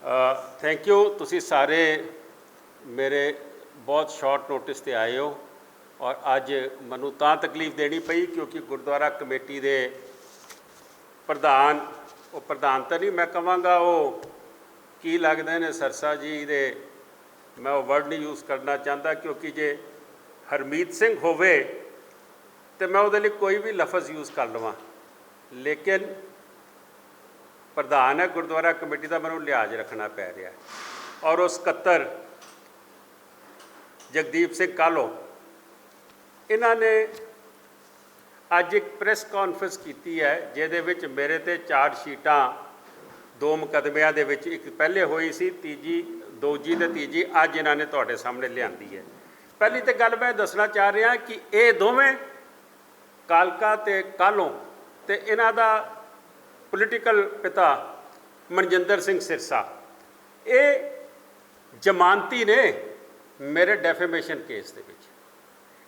Thank you. तुसी सारे मेरे बहुत शॉर्ट नोटिस ते आए हो और अज मैनू तां तकलीफ देनी पई क्योंकि गुरुद्वारा कमेटी दे प्रधान प्रधान तो नहीं मैं कहांगा वो की लगते हैं सरसा जी दे, मैं वो वर्ड नहीं यूज़ करना चाहता क्योंकि जे हरमीत सिंह होवे तो मैं वो कोई भी लफज यूज़ कर लवां, लेकिन प्रधान है गुरुद्वारा कमेटी का मैं लिहाज रखना पै रहा है। और उस सकत्तर जगदीप सिंह कालो इन्होंने अज एक प्रेस कॉन्फ्रेंस की है जिहदे मेरे ते चार्जशीटां दो मुकदमियां दे विच एक पहले हुई सी, तीजी दूजी ते तीजी अज इन्होंने तुहाडे सामने लिआंदी है। पहली तो गल मैं दसना चाह रहा कि ये दोवें कालका ते कालों ते इन्हां दा पोलिटिकल पिता मनजिंदर सिंह सिरसा ये जमानती ने मेरे डेफेमेशन केस दे विच,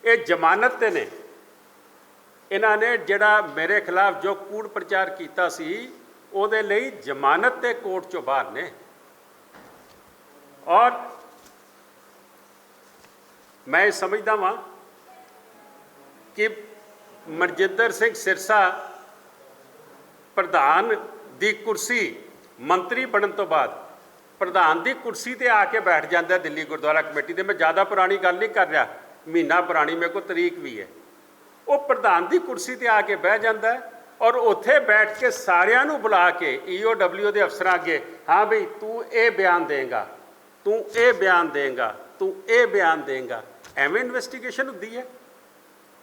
ये जमानत ते ने। इन्होंने जिहड़ा मेरे खिलाफ जो कूड़ प्रचार किया सी उहदे लई जमानत ते कोर्ट चों बाहर ने। और मैं समझदा वां कि मनजिंदर सिंह सिरसा प्रधान दी कुर्सी मंत्री बनने तो बाद प्रधान दी कुर्सी ते आके बैठ जाता दिल्ली गुरुद्वारा कमेटी दे। मैं ज़्यादा पुरानी गल नहीं कर रहा, महीना पुरानी मेरे को तरीक भी है। वो प्रधान दी कुर्सी ते आके बह जाता है और उत्थे बैठ के सारियां नूं बुला के EOW के अफसर अगे, हाँ बई तू ये बयान देगा, तू ये बयान देगा, तू ये बयान देगा। एवें इन्वेस्टिगेशन होंदी है?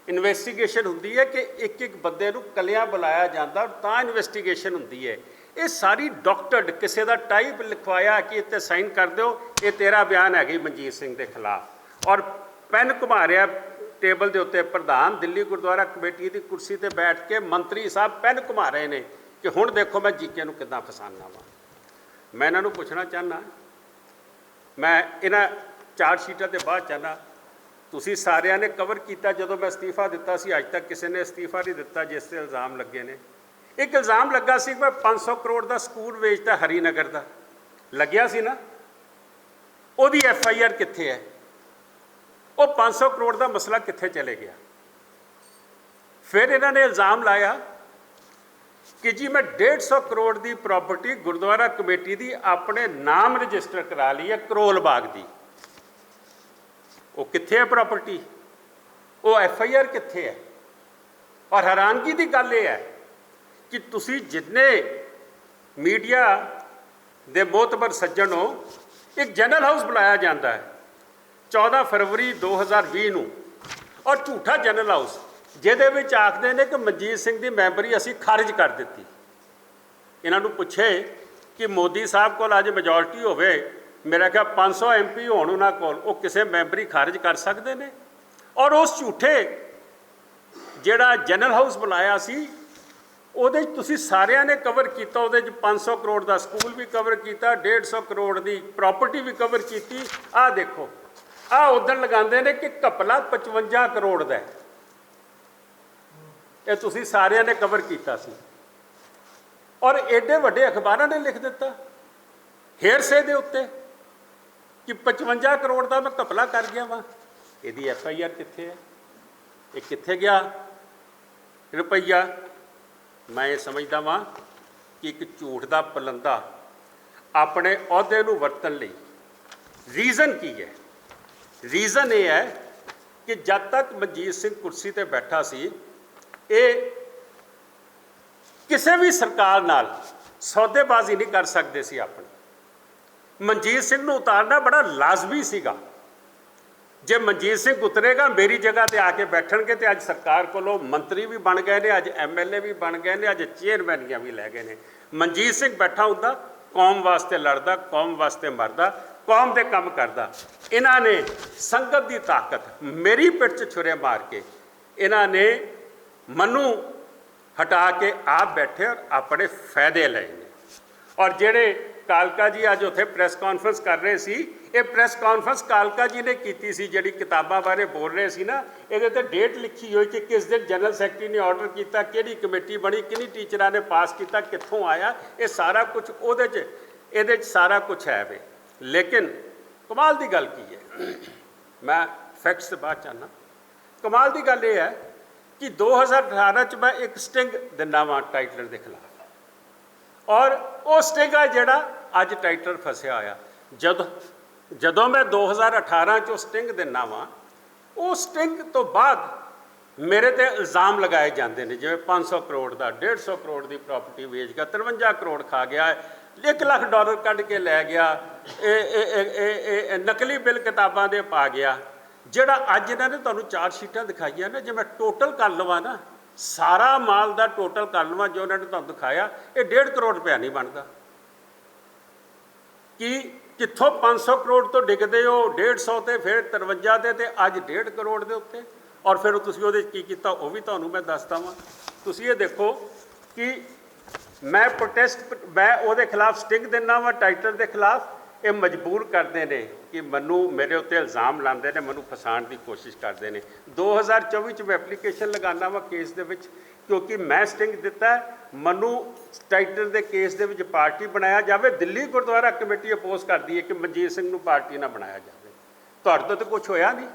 इन्वेस्टिगेशन होंदी है कि एक एक बंदे नूं कलियां बुलाया जाता तां इन्वेस्टिगेशन होंदी है। ये सारी डॉक्टर्ड किसी का टाइप लिखवाया कि इत्ते साइन कर दो, ये तेरा बयान है मनजीत सिंह के खिलाफ, और पेन घुमा रहा टेबल के उत्ते प्रधान दिल्ली गुरुद्वारा कमेटी की कुर्सी पर बैठ के मंत्री साहब पेन घुमा रहे हैं कि हुण देखो मैं जीके नूं किद्दां फसाना वा। मैं इन्हां नूं पुछना चाहना, मैं इन्हां चार्जशीटां ते बाद चाहना तुसी सारिਆਂ ने कवर किया जो मैं इस्तीफा दिता सी, अज तक किसी ने इस्तीफा नहीं दिता जिस ते इल्ज़ाम लगे ने। एक इल्ज़ाम लगा सी मैं 500 करोड़ का स्कूल वेचता हरीनगर का, लग्या सी ना, उहदी FIR कित्थे है? वो 500 करोड़ का मसला कित्थे चले गया? फिर इन्होंने इल्ज़ाम लाया कि जी मैं 150 करोड़ की प्रॉपर्टी गुरुद्वारा कमेटी की अपने नाम रजिस्टर करा ली है करोल बाग की। वो कित्थे है प्रॉपर्टी? वो FIR कित्थे है? और हैरानगी की गल यह है कि तुसी जितने मीडिया दे मोतबर सज्जन हो, एक जनरल हाउस बुलाया जाता है 14 फरवरी 2020 नूं, और झूठा जनरल हाउस जिहदे विच आखदे ने कि मनजीत सिंह की मैंबरी असीं खारिज कर दी। इन्हां नूं पुछे कि मोदी साहब कोल अज मेजोरिटी होवे, मेरा ख्याल 500 MP होण उन्हां कोल, वो किसी मैंबरी खारिज कर सकते हैं? और उस झूठे जिहड़ा जनरल हाउस बुलाया सी उहदे तुसीं सारिਆਂ ने कवर किया, उहदे 500 करोड़ का स्कूल भी कवर किया, 150 करोड़ की प्रॉपर्टी भी कवर की। आ देखो आ उदण लगाते हैं कि घपला 55 करोड़ का, ये तुसीं सारिਆਂ ने कवर किया सी। और एडे वड्डे अखबारों ने लिख दिता हेरसे दे उत्ते कि 55 करोड़ का मैं घपला कर गया वा। यदि FIR कित्थे है? ये कित्थे गया रुपया? मैं ये समझदा वां कि एक झूठ का पलंदा अपने अहुदे नूं वरतन लई रीज़न की है? रीज़न ये है कि जब तक मनजीत सिंह कुर्सी ते बैठा सी, ये किसी भी सरकार नाल सौदेबाजी नहीं कर सकते सी। अपनी मनजीत सिंह नूं उतारना बड़ा लाजमी सीगा। जे मनजीत सिंह उतरेगा मेरी जगह पर आके बैठणगे तो अज सरकार कोलों मंत्री भी बन गए हैं, अज MLA भी बन गए हैं, अज चेयरमैनियां भी लै गए हैं। मनजीत सिंह बैठा हुंदा कौम वास्ते लड़दा, कौम वास्ते मरदा, कौम दे काम करदा। इन्हां ने संगत की ताकत मेरी पिठ च छुरे मार के इन्हां ने मनु हटा के आप बैठे और अपने फायदे लए ने। और जेड़े कालका जी अज उत्थे प्रेस कॉन्फ्रेंस कर रहे सी, ये प्रेस कॉन्फ्रेंस कालका जी ने की सी, जिहड़ी किताबां बारे बोल रहे सी ना, इहदे ते डेट लिखी हुई कि किस दिन जनरल सैकटरी ने ऑर्डर किया, किहड़ी कमेटी बनी, किन्नी टीचरां ने पास किया, कित्थों आया, ये सारा कुछ उहदे च ਇਹਦੇ 'ਚ ਸਾਰਾ ਕੁਝ ਹੈ ਵੇ। ਲੇਕਿन ਕਮਾਲ ਦੀ ਗੱਲ ਕੀ ਹੈ, ਮੈਂ ਫੈਕਟਸ ਤੋਂ ਬਾਅਦ ਚਾਹੁੰਦਾ। ਕਮਾਲ ਦੀ ਗੱਲ ਇਹ ਹੈ ਕਿ 2018 'ਚ ਮੈਂ ਇੱਕ ਸਟਿੰਗ ਦਿੰਦਾ ਵਾਂ ਟਾਈਟਲਰ ਦੇ ਖਿਲਾਫ, ਔਰ ਉਹ ਸਟਿੰਗ ਆ ਜਿਹੜਾ ਅੱਜ ਟਾਈਟਲਰ ਫਸਿਆ ਹੋਇਆ। ਜਦੋਂ ਮੈਂ 2018 'ਚ ਉਹ ਸਟਿੰਗ ਦਿੰਦਾ ਵਾਂ, ਉਹ ਸਟਿੰਗ ਤੋਂ ਬਾਅਦ ਮੇਰੇ ਤੇ ਇਲਜ਼ਾਮ ਲਗਾਏ ਜਾਂਦੇ ਨੇ, ਜਿਵੇਂ 500 ਕਰੋੜ ਦਾ, 150 ਕਰੋੜ ਦੀ ਪ੍ਰਾਪਰਟੀ ਵੇਚ ਗਿਆ, 53 ਕਰੋੜ ਖਾ ਗਿਆ, $1 ਲੱਖ ਕੱਢ ਕੇ ਲੈ ਗਿਆ, ਇਹ ਨਕਲੀ ਬਿੱਲ ਕਿਤਾਬਾਂ ਦੇ ਪਾ ਗਿਆ। ਜਿਹੜਾ ਅੱਜ ਇਹਨਾਂ ਨੇ ਤੁਹਾਨੂੰ 4 ਸ਼ੀਟਾਂ ਦਿਖਾਈਆਂ ਨਾ, ਜੇ ਮੈਂ ਟੋਟਲ ਕਰ ਲਵਾਂ ਨਾ, ਸਾਰਾ ਮਾਲ ਦਾ ਟੋਟਲ ਕਰ ਲਵਾਂ ਜੋ ਉਹਨਾਂ ਨੇ ਤੁਹਾਨੂੰ ਦਿਖਾਇਆ, ਇਹ 1.5 ਕਰੋੜ ਰੁਪਇਆ ਨਹੀਂ ਬਣਦਾ। ਕਿ ਕਿੱਥੋਂ 500 ਕਰੋੜ ਤੋਂ ਡਿੱਗਦੇ ਹੋ 150 ਤੇ, ਫਿਰ 53 ਤੇ ਅੱਜ 1.5 ਕਰੋੜ ਦੇ ਉੱਤੇ। ਔਰ ਫਿਰ ਤੁਸੀਂ ਉਹਦੇ 'ਚ ਕੀ ਕੀਤਾ ਉਹ ਵੀ ਤੁਹਾਨੂੰ ਮੈਂ ਦੱਸਦਾ ਵਾਂ। ਤੁਸੀਂ ਇਹ ਦੇਖੋ ਕਿ ਮੈਂ ਪ੍ਰੋਟੈਸਟ, ਮੈਂ ਉਹਦੇ ਖਿਲਾਫ ਸਟਿੰਗ ਦਿੰਦਾ ਵਾਂ ਟਾਈਟਲ ਦੇ ਖਿਲਾਫ। ਇਹ ਮਜਬੂਰ ਕਰਦੇ ਨੇ ਕਿ ਮੈਨੂੰ, ਮੇਰੇ ਉੱਤੇ ਇਲਜ਼ਾਮ ਲਾਉਂਦੇ ਨੇ, ਮੈਨੂੰ ਫਸਾਉਣ ਦੀ ਕੋਸ਼ਿਸ਼ ਕਰਦੇ ਨੇ। 2024 'ਚ ਮੈਂ ਐਪਲੀਕੇਸ਼ਨ ਲਗਾਉਂਦਾ ਵਾਂ ਕੇਸ ਦੇ ਵਿੱਚ, ਕਿਉਂਕਿ ਮੈਂ ਸਟਿੰਗ ਦਿੱਤਾ, ਮੈਨੂੰ ਟਾਈਟਲ ਦੇ ਕੇਸ ਦੇ ਵਿੱਚ ਪਾਰਟੀ ਬਣਾਇਆ ਜਾਵੇ। ਦਿੱਲੀ ਗੁਰਦੁਆਰਾ ਕਮੇਟੀ ਅਪੋਜ਼ ਕਰਦੀ ਹੈ ਕਿ ਮਨਜੀਤ ਸਿੰਘ ਨੂੰ ਪਾਰਟੀ ਨਾ ਬਣਾਇਆ ਜਾਵੇ। ਤੁਹਾਡੇ ਤੋਂ ਤਾਂ ਕੁਝ ਹੋਇਆ ਨਹੀਂ,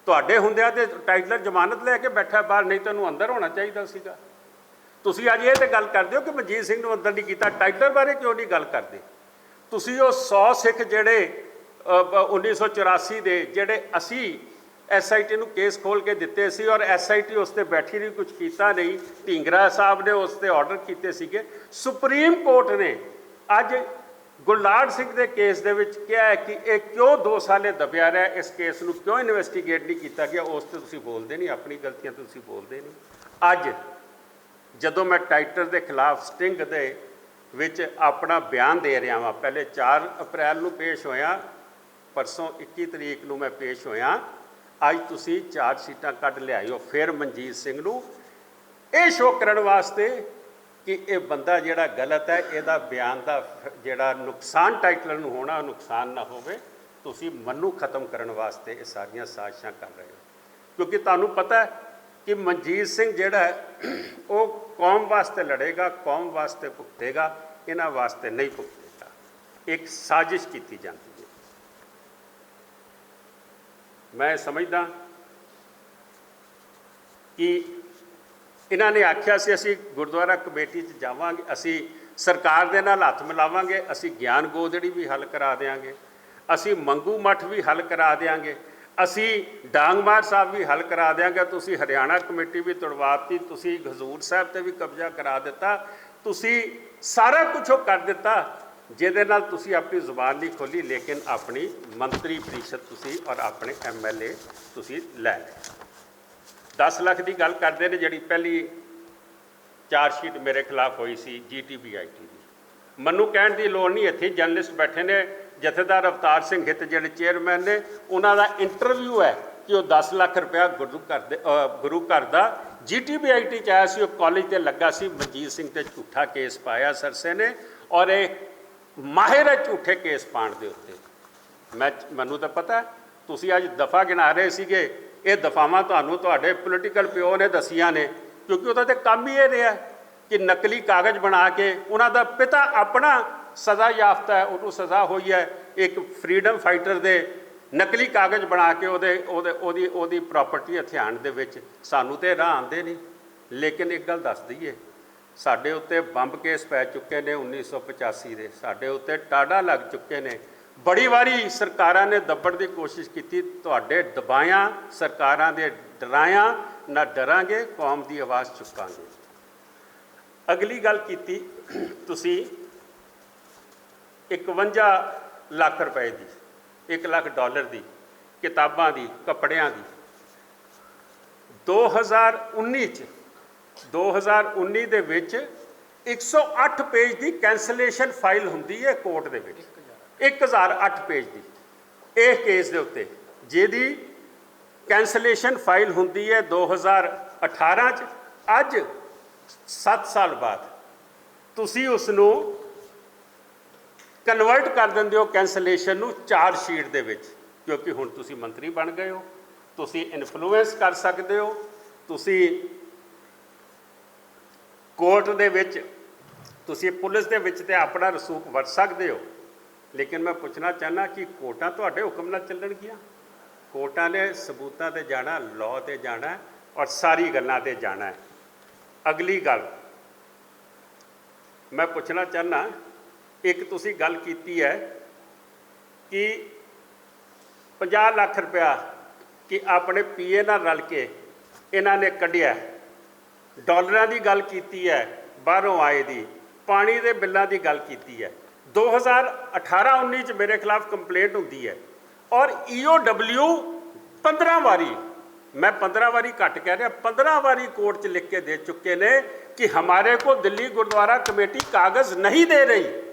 ਤੁਹਾਡੇ ਹੁੰਦਿਆਂ ਤੇ ਟਾਈਟਲਰ ਜ਼ਮਾਨਤ ਲੈ ਕੇ ਬੈਠਾ ਬਾਹਰ, ਨਹੀਂ ਤੈਨੂੰ ਅੰਦਰ ਹੋਣਾ ਚਾਹੀਦਾ ਸੀਗਾ। ਤੁਸੀਂ ਅੱਜ ਇਹ ਤੇ ਗੱਲ ਕਰਦੇ ਹੋ ਕਿ ਮਨਜੀਤ ਸਿੰਘ ਨੂੰ ਅੰਦਰ ਨਹੀਂ ਕੀਤਾ, ਟਾਈਟਲਰ ਬਾਰੇ ਕਿਉਂ ਨਹੀਂ ਗੱਲ ਕਰਦੇ? ਤੁਸੀਂ ਉਹ 100 ਸਿੱਖ ਜਿਹੜੇ 1984 ਦੇ, ਜਿਹੜੇ ਅਸੀਂ SIT ਨੂੰ ਕੇਸ ਖੋਲ੍ਹ ਕੇ ਦਿੱਤੇ ਸੀ, ਔਰ SIT ਉਸ 'ਤੇ ਬੈਠੀ ਨਹੀਂ, ਕੁਝ ਕੀਤਾ ਨਹੀਂ। ਢੀਂਗਰਾ ਸਾਹਿਬ ਨੇ ਉਸ 'ਤੇ ਆਰਡਰ ਕੀਤੇ ਸੀਗੇ। ਸੁਪਰੀਮ ਕੋਰਟ ਨੇ ਅੱਜ ਗੁਰਲਾਲ ਸਿੰਘ ਦੇ ਕੇਸ ਦੇ ਵਿੱਚ ਕਿਹਾ ਹੈ ਕਿ ਇਹ ਕਿਉਂ 2 ਸਾਲੇ ਦਬਿਆ ਰਿਹਾ, ਇਸ ਕੇਸ ਨੂੰ ਕਿਉਂ ਇਨਵੈਸਟੀਗੇਟ ਨਹੀਂ ਕੀਤਾ ਗਿਆ, ਉਸ 'ਤੇ ਤੁਸੀਂ ਬੋਲਦੇ ਨਹੀਂ, ਆਪਣੀ ਗਲਤੀਆਂ ਤੁਸੀਂ ਬੋਲਦੇ ਨਹੀਂ। ਅੱਜ ਜਦੋਂ ਮੈਂ ਟਾਈਟਲ ਦੇ ਖਿਲਾਫ ਸਟਿੰਗ ਦੇ ਵਿੱਚ ਆਪਣਾ ਬਿਆਨ ਦੇ ਰਿਹਾ ਵਾਂ, ਪਹਿਲੇ 4 ਅਪ੍ਰੈਲ ਨੂੰ ਪੇਸ਼ ਹੋਇਆ, ਪਰਸੋਂ 21 ਤਰੀਕ ਨੂੰ ਮੈਂ ਪੇਸ਼ ਹੋਇਆ, ਅੱਜ ਤੁਸੀਂ 4 ਸੀਟਾਂ ਕੱਢ ਲਿਆਏ ਹੋ ਫਿਰ ਮਨਜੀਤ ਸਿੰਘ ਨੂੰ ਇਹ ਸ਼ੋਅ ਕਰਨ ਵਾਸਤੇ ਕਿ ਇਹ ਬੰਦਾ ਜਿਹੜਾ ਗਲਤ ਹੈ, ਇਹਦਾ ਬਿਆਨ ਦਾ ਜਿਹੜਾ ਨੁਕਸਾਨ ਟਾਈਟਲਰ ਨੂੰ ਹੋਣਾ, ਉਹ ਨੁਕਸਾਨ ਨਾ ਹੋਵੇ। ਤੁਸੀਂ ਮੈਨੂੰ ਖਤਮ ਕਰਨ ਵਾਸਤੇ ਇਹ ਸਾਰੀਆਂ ਸਾਜ਼ਿਸ਼ਾਂ ਕਰ ਰਹੇ ਹੋ, ਕਿਉਂਕਿ ਤੁਹਾਨੂੰ ਪਤਾ ਹੈ ਕਿ ਮਨਜੀਤ ਸਿੰਘ ਜਿਹੜਾ ਹੈ ਉਹ ਕੌਮ ਵਾਸਤੇ ਲੜੇਗਾ, ਕੌਮ ਵਾਸਤੇ ਭੁਗਤੇਗਾ, ਇਹਨਾਂ ਵਾਸਤੇ ਨਹੀਂ ਭੁਗਤੇਗਾ। ਇੱਕ ਸਾਜ਼ਿਸ਼ ਕੀਤੀ ਜਾਂਦੀ ਹੈ। ਮੈਂ ਸਮਝਦਾ ਕਿ ਇਹਨਾਂ ਨੇ ਆਖਿਆ ਸੀ ਅਸੀਂ ਗੁਰਦੁਆਰਾ ਕਮੇਟੀ 'ਚ ਜਾਵਾਂਗੇ, ਅਸੀਂ ਸਰਕਾਰ ਦੇ ਨਾਲ ਹੱਥ ਮਿਲਾਵਾਂਗੇ, ਅਸੀਂ ਗਿਆਨ ਗੋਦੜੀ ਵੀ ਹੱਲ ਕਰਾ ਦਿਆਂਗੇ, ਅਸੀਂ ਮੰਗੂ ਮੱਠ ਵੀ ਹੱਲ ਕਰਾ ਦਿਆਂਗੇ, ਅਸੀਂ ਡਾਂਗਮਾਰ ਸਾਹਿਬ ਵੀ ਹੱਲ ਕਰਾ ਦਿਆਂਗੇ। ਤੁਸੀਂ ਹਰਿਆਣਾ ਕਮੇਟੀ ਵੀ ਤੁੜਵਾਤੀ, ਤੁਸੀਂ ਹਜ਼ੂਰ ਸਾਹਿਬ 'ਤੇ ਵੀ ਕਬਜ਼ਾ ਕਰਾ ਦਿੱਤਾ, ਤੁਸੀਂ ਸਾਰਾ ਕੁਝ ਉਹ ਕਰ ਦਿੱਤਾ ਜਿਹਦੇ ਨਾਲ ਤੁਸੀਂ ਆਪਣੀ ਜ਼ੁਬਾਨ ਨਹੀਂ ਖੋਲ੍ਹੀ, ਲੇਕਿਨ ਆਪਣੀ ਮੰਤਰੀ ਪ੍ਰੀਸ਼ਦ ਤੁਸੀਂ ਔਰ ਆਪਣੇ MLA ਤੁਸੀਂ ਲੈ ਲਏ। 10 ਲੱਖ ਦੀ ਗੱਲ ਕਰਦੇ ਨੇ, ਜਿਹੜੀ ਪਹਿਲੀ ਚਾਰਜਸ਼ੀਟ ਮੇਰੇ ਖਿਲਾਫ ਹੋਈ ਸੀ GTBIT ਦੀ। ਮੈਨੂੰ ਕਹਿਣ ਦੀ ਲੋੜ ਨਹੀਂ, ਇੱਥੇ ਜਰਨਲਿਸਟ ਬੈਠੇ ਨੇ, ਜਥੇਦਾਰ ਅਵਤਾਰ ਸਿੰਘ ਹਿੱਤ ਜਿਹੜੇ ਚੇਅਰਮੈਨ ਨੇ, ਉਹਨਾਂ ਦਾ ਇੰਟਰਵਿਊ ਹੈ ਕਿ ਉਹ 10 ਲੱਖ ਰੁਪਇਆ ਗੁਰੂ ਘਰ ਦਾ GTBIT 'ਚ ਆਇਆ ਸੀ, ਉਹ ਕਾਲਜ 'ਤੇ ਲੱਗਾ ਸੀ। ਮਨਜੀਤ ਸਿੰਘ 'ਤੇ ਝੂਠਾ ਕੇਸ ਪਾਇਆ ਸਰਸੇ ਨੇ, ਔਰ ਇਹ ਮਾਹਿਰ ਹੈ ਝੂਠੇ ਕੇਸ ਪਾਉਣ ਦੇ ਉੱਤੇ। ਮੈਨੂੰ ਤਾਂ ਪਤਾ, ਤੁਸੀਂ ਅੱਜ ਦਫਾ ਗਿਣਾ ਰਹੇ ਸੀਗੇ, ਇਹ ਦਫਾਵਾਂ ਤੁਹਾਨੂੰ ਤੁਹਾਡੇ ਪੋਲੀਟੀਕਲ ਪਿਓ ਨੇ ਦੱਸੀਆਂ ਨੇ, ਕਿਉਂਕਿ ਉਹਦਾ ਤਾਂ ਕੰਮ ਹੀ ਇਹ ਰਿਹਾ ਕਿ ਨਕਲੀ ਕਾਗਜ਼ ਬਣਾ ਕੇ, ਉਹਨਾਂ ਦਾ ਪਿਤਾ ਆਪਣਾ ਸਜ਼ਾ ਯਾਫਤਾ ਹੈ, ਉਹਨੂੰ ਸਜ਼ਾ ਹੋਈ ਹੈ, ਇੱਕ ਫਰੀडम ਫਾਈਟਰ ਦੇ ਨਕਲੀ ਕਾਗਜ਼ ਬਣਾ ਕੇ ਉਹਦੀ ਪ੍ਰਾਪਰਟੀ ਹਥਿਆਣ ਦੇ ਵਿੱਚ। ਸਾਨੂੰ ਤਾਂ ਰਾਹ ਆਉਂਦੇ ਨਹੀਂ। ਲੇਕਿਨ ਇੱਕ ਗੱਲ ਦੱਸ ਦਈਏ, ਸਾਡੇ ਉੱਤੇ ਬੰਬ ਕੇਸ ਪੈ ਚੁੱਕੇ ਨੇ 1985 ਦੇ, ਸਾਡੇ ਉੱਤੇ ਟਾਡਾ ਲੱਗ ਚੁੱਕੇ ਨੇ। ਬੜੀ ਵਾਰੀ ਸਰਕਾਰਾਂ ਨੇ ਦੱਬਣ ਦੀ ਕੋਸ਼ਿਸ਼ ਕੀਤੀ, ਤੁਹਾਡੇ ਦਬਾਇਆ ਸਰਕਾਰਾਂ ਦੇ ਡਰਾਇਆ ਨਾ ਡਰਾਂਗੇ, ਕੌਮ ਦੀ ਆਵਾਜ਼ ਚੁੱਕਾਂਗੇ। ਅਗਲੀ ਗੱਲ ਕੀਤੀ ਤੁਸੀਂ 51 ਲੱਖ ਰੁਪਏ ਦੀ, $1 ਲੱਖ ਦੀ ਕਿਤਾਬਾਂ ਦੀ, ਕੱਪੜਿਆਂ ਦੀ। 2019 ਦੇ ਵਿੱਚ 108 ਪੇਜ ਦੀ ਕੈਂਸਲੇਸ਼ਨ ਫਾਈਲ ਹੁੰਦੀ ਹੈ ਕੋਰਟ ਦੇ ਵਿੱਚ, 1008 ਪੇਜ ਦੀ ਇਹ ਕੇਸ ਦੇ ਉੱਤੇ, ਜਿਹਦੀ ਕੈਂਸਲੇਸ਼ਨ ਫਾਈਲ ਹੁੰਦੀ ਹੈ 2018 'ਚ। ਅੱਜ 7 ਸਾਲ ਬਾਅਦ ਤੁਸੀਂ ਉਸ ਨੂੰ ਕਨਵਰਟ ਕਰ ਦਿੰਦੇ ਹੋ ਕੈਂਸਲੇਸ਼ਨ ਨੂੰ ਚਾਰਜਸ਼ੀਟ ਦੇ ਵਿੱਚ, ਕਿਉਂਕਿ ਹੁਣ ਤੁਸੀਂ ਮੰਤਰੀ ਬਣ ਗਏ ਹੋ, ਤੁਸੀਂ ਇਨਫਲੂਐਂਸ ਕਰ ਸਕਦੇ ਹੋ, ਤੁਸੀਂ ਕੋਰਟ ਦੇ ਵਿੱਚ ਤੁਸੀਂ ਪੁਲਿਸ ਦੇ ਵਿੱਚ ਤੇ ਆਪਣਾ ਰਸੂਖ ਵਰਤ ਸਕਦੇ ਹੋ, ਲੇਕਿਨ ਮੈਂ ਪੁੱਛਣਾ ਚਾਹੁੰਦਾ ਕਿ ਕੋਰਟਾਂ ਤੁਹਾਡੇ ਹੁਕਮ ਨਾਲ ਚੱਲਣਗੀਆਂ? ਕੋਰਟਾਂ ਨੇ ਸਬੂਤਾਂ ਤੇ ਜਾਣਾ, ਲਾਅ ਤੇ ਜਾਣਾ ਔਰ ਸਾਰੀ ਗੱਲਾਂ ਤੇ ਜਾਣਾ ਹੈ। ਅਗਲੀ ਗੱਲ ਮੈਂ ਪੁੱਛਣਾ ਚਾਹੁੰਦਾ, ਇੱਕ ਤੁਸੀਂ ਗੱਲ ਕੀਤੀ ਹੈ ਕਿ 50 ਲੱਖ ਰੁਪਇਆ ਕਿ ਆਪਣੇ ਪੀਏ ਨਾਲ ਰਲ ਕੇ ਇਹਨਾਂ ਨੇ ਕੱਢਿਆ, ਡਾਲਰਾਂ ਦੀ ਗੱਲ ਕੀਤੀ ਹੈ, ਬਾਹਰੋਂ ਆਏ ਦੀ, ਪਾਣੀ ਦੇ ਬਿੱਲਾਂ ਦੀ ਗੱਲ ਕੀਤੀ ਹੈ। 2018-19 ਚ ਮੇਰੇ ਖਿਲਾਫ ਕੰਪਲੇਂਟ ਹੁੰਦੀ ਹੈ ਔਰ EOW 15 ਵਾਰੀ, मैं 15 वारी घट कह रहा, 15 वारी कोर्ट च लिख के दे चुके ने कि हमारे को दिल्ली गुरुद्वारा कमेटी कागज़ नहीं दे रही,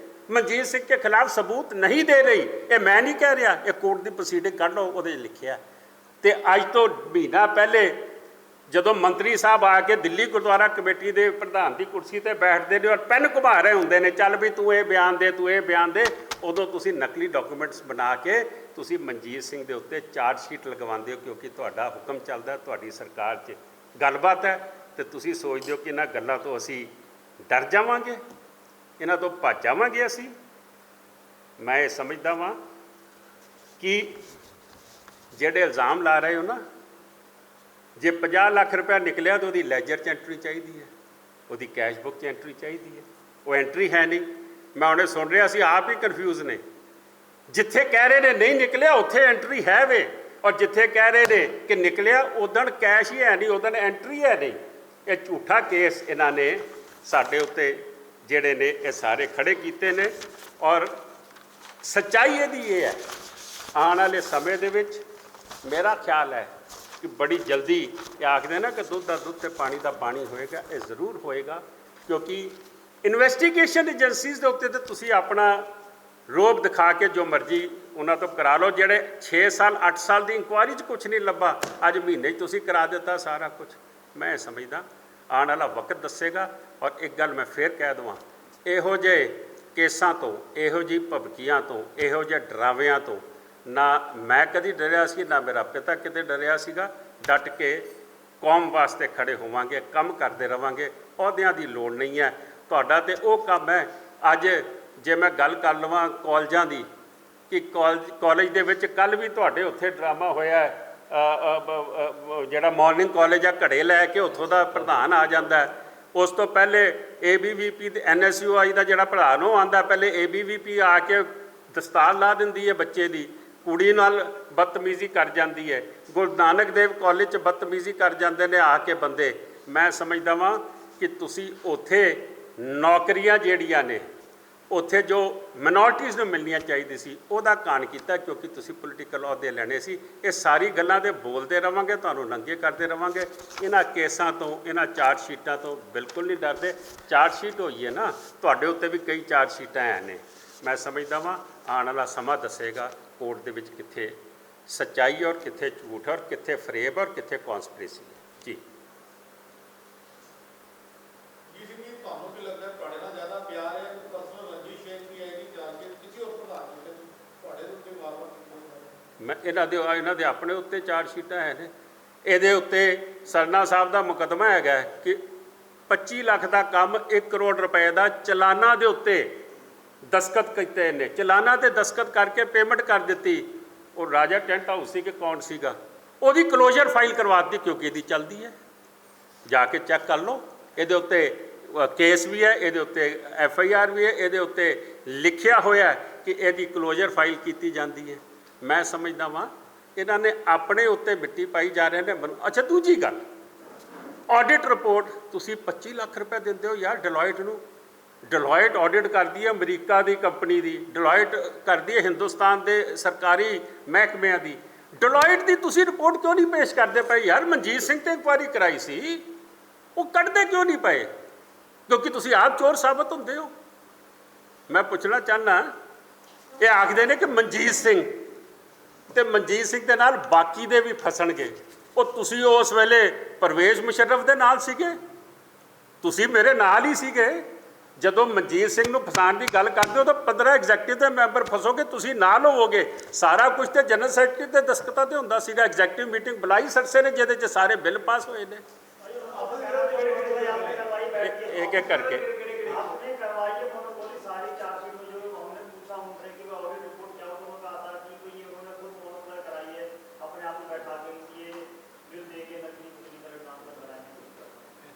मनजीत सिंह के खिलाफ सबूत नहीं दे रही। ये मैं नहीं कह रहा, ये कोर्ट की प्रोसीडिंग कढ़ लो, वो लिखिया। तो अज तो महीना पहले ਜਦੋਂ ਮੰਤਰੀ ਸਾਹਿਬ ਆ ਕੇ ਦਿੱਲੀ ਗੁਰਦੁਆਰਾ ਕਮੇਟੀ ਦੇ ਪ੍ਰਧਾਨ ਦੀ ਕੁਰਸੀ ਤੇ ਬੈਠਦੇ ਨੇ ਔਰ ਪੈਨ ਘੁਮਾ ਰਹੇ ਹੁੰਦੇ ਨੇ, ਚੱਲ ਵੀ ਤੂੰ ਇਹ ਬਿਆਨ ਦੇ, ਤੂੰ ਇਹ ਬਿਆਨ ਦੇ, ਉਦੋਂ ਤੁਸੀਂ ਨਕਲੀ ਡਾਕੂਮੈਂਟਸ ਬਣਾ ਕੇ ਤੁਸੀਂ ਮਨਜੀਤ ਸਿੰਘ ਦੇ ਉੱਤੇ ਚਾਰਜ ਸ਼ੀਟ ਲਗਵਾਉਂਦੇ ਹੋ, ਕਿਉਂਕਿ ਤੁਹਾਡਾ ਹੁਕਮ ਚੱਲਦਾ, ਤੁਹਾਡੀ ਸਰਕਾਰ 'ਚ ਗੱਲਬਾਤ ਹੈ ਤੇ ਤੁਸੀਂ ਸੋਚਦੇ ਹੋ ਕਿ ਇਹਨਾਂ ਗੱਲਾਂ ਤੋਂ ਅਸੀਂ ਡਰ ਜਾਵਾਂਗੇ, ਇਹਨਾਂ ਤੋਂ ਭੱਜ ਜਾਵਾਂਗੇ ਅਸੀਂ। ਮੈਂ ਇਹ ਸਮਝਦਾ ਵਾਂ ਕਿ ਜਿਹੜੇ ਇਲਜ਼ਾਮ ਲਾ ਰਹੇ ਹੋ ਨਾ, ਜੇ 50 ਲੱਖ ਰੁਪਇਆ ਨਿਕਲਿਆ ਤਾਂ ਉਹਦੀ ਲੈਜਰ 'ਚ ਐਂਟਰੀ ਚਾਹੀਦੀ ਹੈ, ਉਹਦੀ ਕੈਸ਼ ਬੁੱਕ 'ਚ ਐਂਟਰੀ ਚਾਹੀਦੀ ਹੈ, ਉਹ ਐਂਟਰੀ ਹੈ ਨਹੀਂ। ਮੈਂ ਹੁਣੇ ਸੁਣ ਰਿਹਾ ਸੀ, ਆਪ ਹੀ ਕਨਫਿਊਜ਼ ਨੇ, ਜਿੱਥੇ ਕਹਿ ਰਹੇ ਨੇ ਨਹੀਂ ਨਿਕਲਿਆ ਉੱਥੇ ਐਂਟਰੀ ਹੈ ਵੇ, ਔਰ ਜਿੱਥੇ ਕਹਿ ਰਹੇ ਨੇ ਕਿ ਨਿਕਲਿਆ ਉਦਣ ਕੈਸ਼ ਹੀ ਹੈ ਨਹੀਂ, ਉਦਣ ਐਂਟਰੀ ਹੈ ਨਹੀਂ। ਇਹ ਝੂਠਾ ਕੇਸ ਇਹਨਾਂ ਨੇ ਸਾਡੇ ਉੱਤੇ ਜਿਹੜੇ ਨੇ ਇਹ ਸਾਰੇ ਖੜੇ ਕੀਤੇ ਨੇ ਔਰ ਸੱਚਾਈ ਇਹਦੀ ਇਹ ਹੈ, ਆਉਣ ਵਾਲੇ ਸਮੇਂ ਦੇ ਵਿੱਚ ਮੇਰਾ ਖਿਆਲ ਹੈ कि बड़ी जल्दी ये आखते ना कि दुध का दुध से पानी का पानी होएगा, ये जरूर होएगा, क्योंकि इन्वेस्टिगेशन एजेंसीज़ के उत्ते तो तुसी अपना रोब दिखा के जो मर्जी उन्होंने तो करा लो, जेडे 6 साल 8 साल की इंक्वायरी कुछ नहीं लभा, अज महीने तुसी करा दिता सारा कुछ। मैं समझदा आने वाला वक्त दसेगा। और एक गल मैं फिर कह देवां, इहो जे केसां तो, इहो जी भभकियां तो, इहो जे डरावियां तो ना मैं कभी डरिया सी, ना मेरा पिता किते डरिया सीगा। डट के कौम वास्ते खड़े होवांगे, काम करते रहांगे, अहुदियां दी लोड़ नहीं है। तुहाडा ते ओह काम है। अज जे मैं गल कर लवां कॉलेजां दी कि कॉलेज दे विच कल भी तुहाडे उत्थे ड्रामा होया है, जिहड़ा मॉर्निंग कॉलेज है घड़े लैके उत्थों दा प्रधान आ जांदा है, उस तो पहले ABVP ते NSUI दा जिहड़ा प्रधान ओह आंदा, पहले ABVP आके दस्तार ला दिंदी है बच्चे दी, कुड़ी नाल बदतमीजी कर जाती है। गुरु नानक देव कॉलेज च बदतमीजी कर जाते हैं आके बंदे। मैं समझदा वां कि तुसी उत्थे नौकरियां जिहड़ियां ने उत्थे जो मिनोरिटीज़ नूं मिलनियां चाहिदी सी उहदा कान कीता, क्योंकि तुसी पोलीटिकल अहुदे लैणे सी। ये सारी गल्लां दे बोलते रहांगे, तुहानूं नंगे करते रहांगे। इन्हां केसां तो, इन्हां चार्ज शीटां तो बिल्कुल नहीं डरदे। चार्ज शीट होई है ना, तुहाडे उत्ते भी कई चार्ज शीटां है ने। मैं समझदा वां आने वाला समा दसेगा कोर्ट दे विच कित्थे सच्चाई और कित्थे झूठ और कित्थे फरेब और कित्थे कॉन्स्पिरेसी है। जी मैं इन्हां दे अपने उत्ते चार्ज शीटां है ने। इहदे उत्ते सरना साहब दा मुकदमा हैगा कि 25 लाख का काम 1 करोड़ रुपए का चलाना दे उत्ते दस्खत किए ने, चलाना ते दस्खत करके पेमेंट कर दी। और राजा टेंट हाउस सी कि कौन सीगा, ओदी क्लोजर फाइल करवा दी, क्योंकि ये चलती है, जाके चैक कर लो। ये उत्ते केस भी है, ये उत्ते FIR भी है, ये उत्ते लिखिया होया है कि यदी क्लोजर फाइल की जाती है। मैं समझदा वां इन्हां ने अपने उत्ते मिट्टी पाई जा रहे हैं। अच्छा दूजी गल, ऑडिट रिपोर्ट तुसी 25 लाख रुपए दिंदे हो यार डिलॉयट नूं। डिलॉयट ऑडिट करती है अमरीका की कंपनी की, डिलॉयट करती है हिंदुस्तान के सरकारी महकमिਆਂ की। डिलॉयट की तुसी रिपोर्ट क्यों नहीं पेश करते पे यार? मनजीत सिंह ते इंक्वायरी कराई सी, वो कढ़ते क्यों नहीं पे? क्योंकि तुसी आप चोर साबित होंदे हो। मैं पूछना चाहना, ये आखते ने कि मनजीत सिंह ते मनजीत सिंह के नाल बाकी दे भी फसणगे। वो तुसी उस वेले परवेज मुशर्रफ दे नाल सीगे, तुसी मेरे नाल ही सीगे। ਜਦੋਂ ਮਨਜੀਤ ਸਿੰਘ ਨੂੰ ਫਸਾਉਣ ਦੀ ਗੱਲ ਕਰਦੇ ਹੋ ਤਾਂ 15 ਐਗਜ਼ੈਕਟਿਵ ਦੇ ਮੈਂਬਰ ਫਸੋਗੇ, ਤੁਸੀਂ ਨਾਲ ਹੋਵੋਗੇ। ਸਾਰਾ ਕੁਝ ਤੇ ਜਨਰਲ ਸੈਕਟਰੀ ਦੇ ਦਸਤਖਤਾਂ ਤੇ ਹੁੰਦਾ ਸੀਗਾ। ਐਗਜ਼ੈਕਟਿਵ ਮੀਟਿੰਗ ਬੁਲਾਈ ਸਰਸੇ ਨੇ, ਜਿਹਦੇ 'ਚ ਸਾਰੇ ਬਿੱਲ ਪਾਸ ਹੋਏ ਨੇ। ਇੱਕ ਇੱਕ ਕਰਕੇ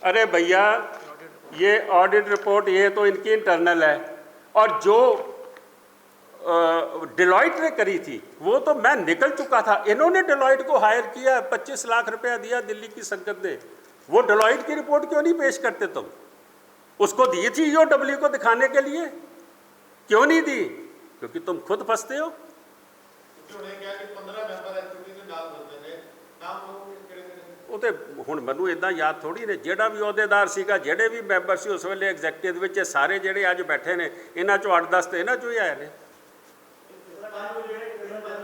अरे भैया, ये ऑडिट रिपोर्ट ये तो इनकी इंटरनल है, और जो डिलॉइट ने करी थी वो तो मैं निकल चुका था। इन्होंने डिलॉइट को हायर किया, 25 लाख रुपया दिया दिल्ली की संगत ने। वो डिलॉइट की रिपोर्ट क्यों नहीं पेश करते तुम? उसको दी थी ईओडब्ल्यू को दिखाने के लिए, क्यों नहीं दी? क्योंकि तुम खुद फंसते हो। ਉਹ ਤੇ ਹੁਣ ਮੈਨੂੰ ਇਦਾਂ ਯਾਦ ਥੋੜੀ ਨੇ, ਜਿਹੜਾ ਵੀ ਅਹੁਦੇਦਾਰ ਸੀਗਾ, ਜਿਹੜੇ ਵੀ ਮੈਂਬਰ ਸੀ ਉਸ ਵੇਲੇ ਐਗਜ਼ੈਕਟਿਵ ਵਿੱਚ, ਸਾਰੇ ਜਿਹੜੇ ਅੱਜ ਬੈਠੇ ਨੇ ਇਹਨਾਂ ਚੋਂ 8-10 ਤੇ ਇਹਨਾਂ ਚੋਂ ਹੀ ਆਏ ਨੇ।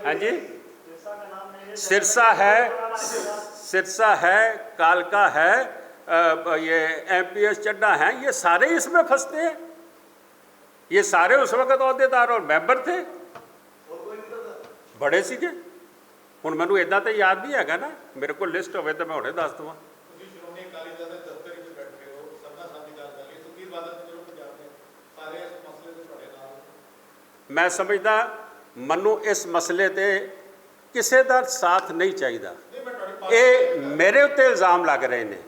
ਹਾਂਜੀ, सिरसा है, कालका है, ये एमपीएस चड्डा हैं, ये सारे इसमें फंसते हैं। ये सारे उस वक्त अहुदेदार और मैंबर थे, बड़े सीगे। ਹੁਣ ਮੈਨੂੰ ਇਦਾਂ ਤਾਂ ਯਾਦ ਨਹੀਂ ਹੈਗਾ ਨਾ, ਮੇਰੇ ਕੋਲ ਲਿਸਟ ਹੋਵੇ ਤਾਂ ਮੈਂ ਹੁਣੇ ਦੱਸ ਦਵਾਂ। ਮੈਂ ਸਮਝਦਾ ਮੈਨੂੰ ਇਸ ਮਸਲੇ ਤੇ ਕਿਸੇ ਦਾ ਸਾਥ ਨਹੀਂ ਚਾਹੀਦਾ। ਇਹ ਮੇਰੇ ਉੱਤੇ ਇਲਜ਼ਾਮ ਲੱਗ ਰਹੇ ਨੇ,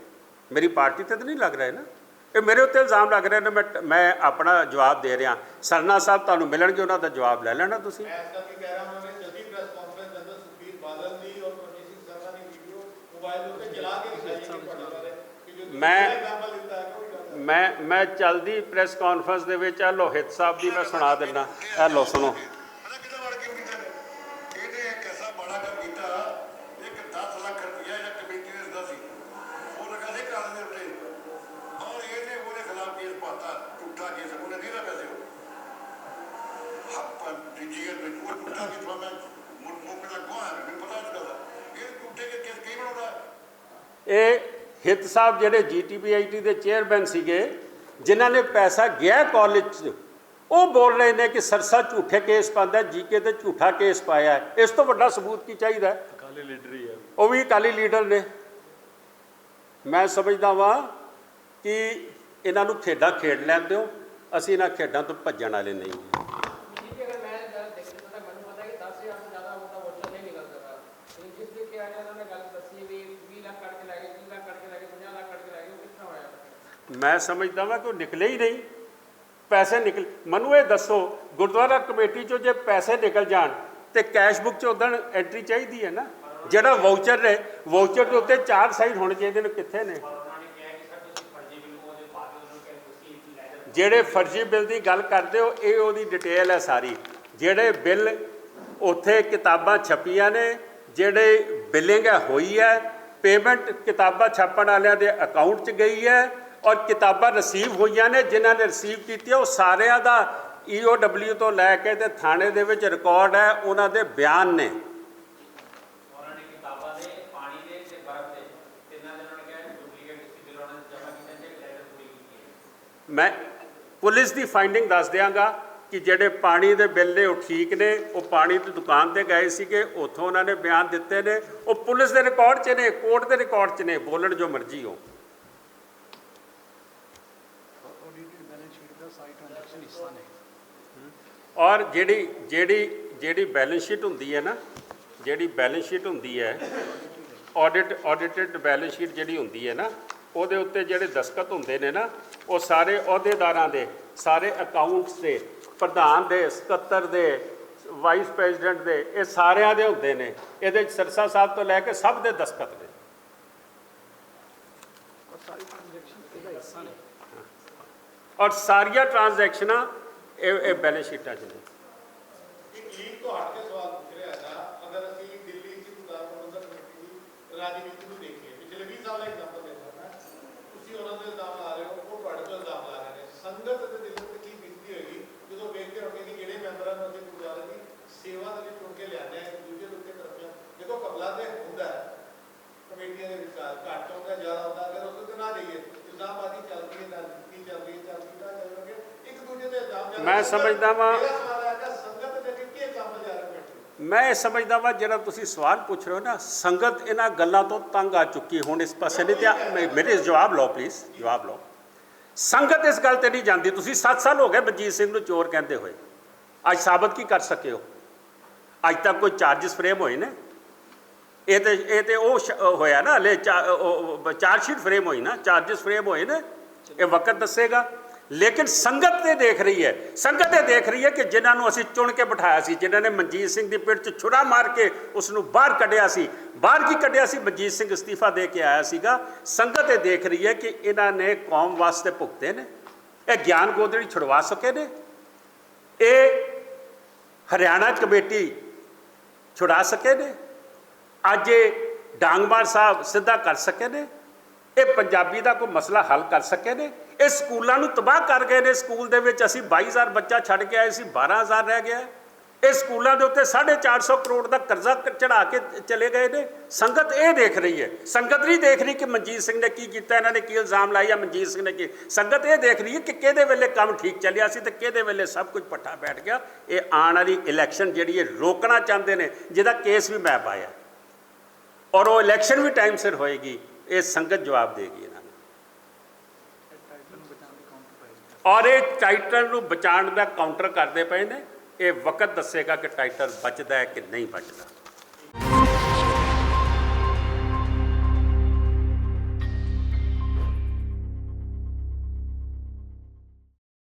ਮੇਰੀ ਪਾਰਟੀ ਤੇ ਤਾਂ ਨਹੀਂ ਲੱਗ ਰਹੇ ਨਾ, ਇਹ ਮੇਰੇ ਉੱਤੇ ਇਲਜ਼ਾਮ ਲੱਗ ਰਹੇ ਨੇ। ਮੈਂ ਆਪਣਾ ਜਵਾਬ ਦੇ ਰਿਹਾ। ਸਰਨਾ ਸਾਹਿਬ ਤੁਹਾਨੂੰ ਮਿਲਣਗੇ, ਉਹਨਾਂ ਦਾ ਜਵਾਬ ਲੈ ਲੈਣਾ ਤੁਸੀਂ। मैं चलती प्रेस कॉन्फ्रेंस दे विच लोहित साहब की मैं सुना देना। लो सुनो। ਇਹ ਹਿੱਤ ਸਾਹਿਬ ਜਿਹੜੇ GTPIT ਦੇ ਚੇਅਰਮੈਨ ਸੀਗੇ, ਜਿਨ੍ਹਾਂ ਨੇ ਪੈਸਾ ਗਿਆ ਕਾਲਜ 'ਚ, ਉਹ ਬੋਲ ਰਹੇ ਨੇ ਕਿ ਸਰਸਾ ਝੂਠੇ ਕੇਸ ਪਾਉਂਦਾ, ਜੀਕੇ ਤੇ ਝੂਠਾ ਕੇਸ ਪਾਇਆ। ਇਸ ਤੋਂ ਵੱਡਾ ਸਬੂਤ ਕੀ ਚਾਹੀਦਾ? ਅਕਾਲੀ ਲੀਡਰ ਹੀ ਹੈ, ਉਹ ਵੀ ਅਕਾਲੀ ਲੀਡਰ ਨੇ। ਮੈਂ ਸਮਝਦਾ ਵਾਂ ਕਿ ਇਹਨਾਂ ਨੂੰ ਖੇਡਾਂ ਖੇਡ ਲੈਣ ਦਿਓ, ਅਸੀਂ ਇਹਨਾਂ ਖੇਡਾਂ ਤੋਂ ਭੱਜਣ ਵਾਲੇ ਨਹੀਂ। मैं समझदा वा कि निकले ही नहीं पैसे। निकल मनु ये दसो, गुरुद्वारा कमेटी चो जे पैसे निकल जान तो कैश बुक च उदण एंट्री चाहिए है ना। जिहड़ा वाउचर ने, वाउचर के उत्ते 4 साइन होने चाहिए ने, कित्थे ने? जिहड़े फर्जी बिल की गल करते हो, ये उहदी डिटेल है सारी। जिहड़े बिल उत्थे किताबां छपियां ने, जिहड़े बिलिंग है होई है, पेमेंट किताबां छापण वालियां दे अकाउंट च गई है, और किताबां रिसीव हुई ने, जिन्हों ने रिसीव की वो सारिया का EOW तो लैके ते थाने दे विच रिकॉर्ड है, उन्होंने बयान ने। मैं पुलिस की फाइंडिंग दस दियांगा कि जेडे पानी के बिल ने वो ठीक ने, वो पानी की दुकान पर गए थे, उत्थों उन्होंने बयान दिते ने, वो पुलिस के रिकॉर्ड च ने, कोर्ट के रिकॉर्ड च ने, बोलन जो मर्जी हो। और जेड़ी जेड़ी जेड़ी बैलेंस शीट होंदी है ना, जेड़ी बैलेंस शीट होंदी है, ऑडिटेड बैलेंस शीट जेड़ी होंदी है ना, ਉਹਦੇ ਉੱਤੇ ਜਿਹੜੇ ਦਸਤਖਤ ਹੁੰਦੇ ਨੇ ਨਾ, ਉਹ ਸਾਰੇ ਅਹੁਦੇਦਾਰਾਂ ਦੇ, ਸਾਰੇ ਅਕਾਊਂਟਸ ਦੇ, ਪ੍ਰਧਾਨ ਦੇ, ਸਕੱਤਰ ਦੇ, ਵਾਈਸ ਪ੍ਰੈਜ਼ੀਡੈਂਟ ਦੇ, ਇਹ ਸਾਰਿਆਂ ਦੇ ਹੁੰਦੇ ਨੇ। ਇਹਦੇ ਵਿੱਚ ਸਰਸਾ ਸਾਹਿਬ ਤੋਂ ਲੈ ਕੇ ਸਭ ਦੇ ਦਸਤਖਤ ਨੇ। ਔਰ ਸਾਰੀਆਂ ਟ੍ਰਾਂਜੈਕਸ਼ਨਾਂ ਇਹ बैलेंस शीटा च ने। मैं समझदा वा, मैं समझदा वा जिहड़ा तुसीं सवाल पूछ रहे हो ना, संगत इन्हां गल्लां तो तंग आ चुकी हुण इस पासे नहीं। तो मेरे जवाब लो प्लीज़, जवाब लो। संगत इस गल ते नहीं जाती। तुसीं 7 साल हो गए बलजीत सिंह नूं चोर कहते हुए, अज साबित की कर सके हो? अज तक कोई चार्जिस फ्रेम होए ने? ਇਹ ਤੇ ਉਹ ਹੋਇਆ ਨਾ, ਹਲੇ ਚਾਰਜਸ਼ੀਟ ਫਰੇਮ ਹੋਈ ਨਾ, ਚਾਰजेस ਫਰੇਮ ਹੋਏ ਨੇ, ਇਹ ਵਕਤ ਦੱਸੇਗਾ। ਲੇਕਿਨ ਸੰਗਤ ਤੇ ਦੇਖ ਰਹੀ ਹੈ, ਸੰਗਤ ਇਹ ਦੇਖ ਰਹੀ ਹੈ ਕਿ ਜਿਨ੍ਹਾਂ ਨੂੰ ਅਸੀਂ ਚੁਣ ਕੇ ਬਿਠਾਇਆ ਸੀ, ਜਿਨ੍ਹਾਂ ਨੇ ਮਨਜੀਤ ਸਿੰਘ ਦੀ ਪਿੱਠ 'ਚ ਛੁਰਾ ਮਾਰ ਕੇ ਉਸ ਨੂੰ ਬਾਹਰ ਕੱਢਿਆ ਸੀ, ਬਾਹਰ ਕੀ ਕੱਢਿਆ ਸੀ? ਮਨਜੀਤ ਸਿੰਘ ਅਸਤੀਫਾ ਦੇ ਕੇ ਆਇਆ ਸੀਗਾ। ਸੰਗਤ ਇਹ ਦੇਖ ਰਹੀ ਹੈ ਕਿ ਇਹਨਾਂ ਨੇ ਕੌਮ ਵਾਸਤੇ ਭੁਗਤੇ ਨੇ, ਇਹ ਗਿਆਨ ਗੋਦੜੀ ਛੁਡਵਾ ਸਕੇ ਨੇ, ਇਹ ਹਰਿਆਣਾ ਕਮੇਟੀ ਛੁਡਾ ਸਕੇ ਨੇ, ਅੱਜ ਇਹ ਡਾਂਗਮਾਰ ਸਾਹਿਬ ਸਿੱਧਾ ਕਰ ਸਕੇ ਨੇ, ਇਹ ਪੰਜਾਬੀ ਦਾ ਕੋਈ ਮਸਲਾ ਹੱਲ ਕਰ ਸਕੇ ਨੇ। ਇਹ ਸਕੂਲਾਂ ਨੂੰ ਤਬਾਹ ਕਰ ਗਏ ਨੇ। ਸਕੂਲ ਦੇ ਵਿੱਚ ਅਸੀਂ 22,000 ਬੱਚਾ ਛੱਡ ਕੇ ਆਏ ਸੀ, 12,000 ਰਹਿ ਗਿਆ। ਇਹ ਸਕੂਲਾਂ ਦੇ ਉੱਤੇ 450 ਕਰੋੜ ਦਾ ਕਰਜ਼ਾ ਚੜਾ ਕੇ ਚਲੇ ਗਏ ਨੇ। ਸੰਗਤ ਇਹ ਦੇਖ ਰਹੀ ਹੈ, ਸੰਗਤ ਨਹੀਂ ਦੇਖ ਰਹੀ ਕਿ ਮਨਜੀਤ ਸਿੰਘ ਨੇ ਕੀ ਕੀਤਾ, ਇਹਨਾਂ ਨੇ ਕੀ ਇਲਜ਼ਾਮ ਲਾਇਆ ਜਾਂ ਮਨਜੀਤ ਸਿੰਘ ਨੇ ਕੀ। ਸੰਗਤ ਇਹ ਦੇਖ ਰਹੀ ਹੈ ਕਿ ਕਿਹਦੇ ਵੇਲੇ ਕੰਮ ਠੀਕ ਚੱਲਿਆ ਸੀ ਤੇ ਕਿਹਦੇ ਵੇਲੇ ਸਭ ਕੁਝ ਪੱਠਾ ਬੈਠ ਗਿਆ। ਇਹ ਆਉਣ ਵਾਲੀ ਇਲੈਕਸ਼ਨ ਜਿਹੜੀ ਇਹ ਰੋਕਣਾ ਚਾਹੁੰਦੇ ਨੇ, ਜਿਹਦਾ ਕੇਸ ਵੀ ਮੈਂ ਪਾਇਆ, ਔਰ ਉਹ ਇਲੈਕਸ਼ਨ ਵੀ ਟਾਈਮ ਸਿਰ ਹੋਏਗੀ। ਇਹ ਸੰਗਤ ਜਵਾਬ ਦੇਗੀ ਇਹਨਾਂ ਨੂੰ। ਔਰ ਇਹ ਟਾਈਟਲ ਨੂੰ ਬਚਾਉਣ ਦਾ ਕਾਊਂਟਰ ਕਰਦੇ ਪਏ ਨੇ। ਇਹ ਵਕਤ ਦੱਸੇਗਾ ਕਿ ਟਾਈਟਲ ਬਚਦਾ ਹੈ ਕਿ ਨਹੀਂ ਬਚਦਾ।